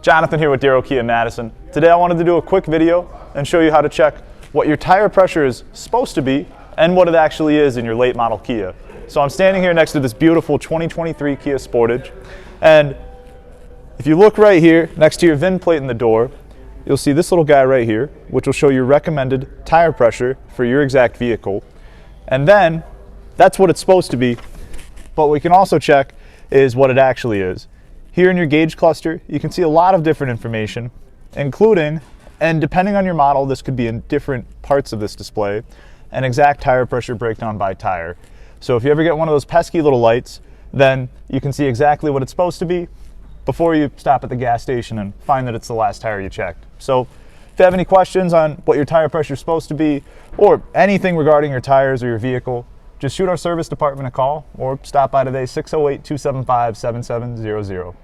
Jonathan here with Darrow Kia Madison. Today I wanted to do a quick video and show you how to check what your tire pressure is supposed to be and what it actually is in your late model Kia. So I'm standing here next to this beautiful 2023 Kia Sportage, and if you look right here next to your VIN plate in the door, you'll see this little guy right here, which will show your recommended tire pressure for your exact vehicle. And then that's what it's supposed to be, but what we can also check is what it actually is. Here in your gauge cluster, you can see a lot of different information, including, and depending on your model, this could be in different parts of this display, an exact tire pressure breakdown by tire. So if you ever get one of those pesky little lights, then you can see exactly what it's supposed to be before you stop at the gas station and find that it's the last tire you checked. So if you have any questions on what your tire pressure is supposed to be, or anything regarding your tires or your vehicle, just shoot our service department a call or stop by today, 608-275-7700.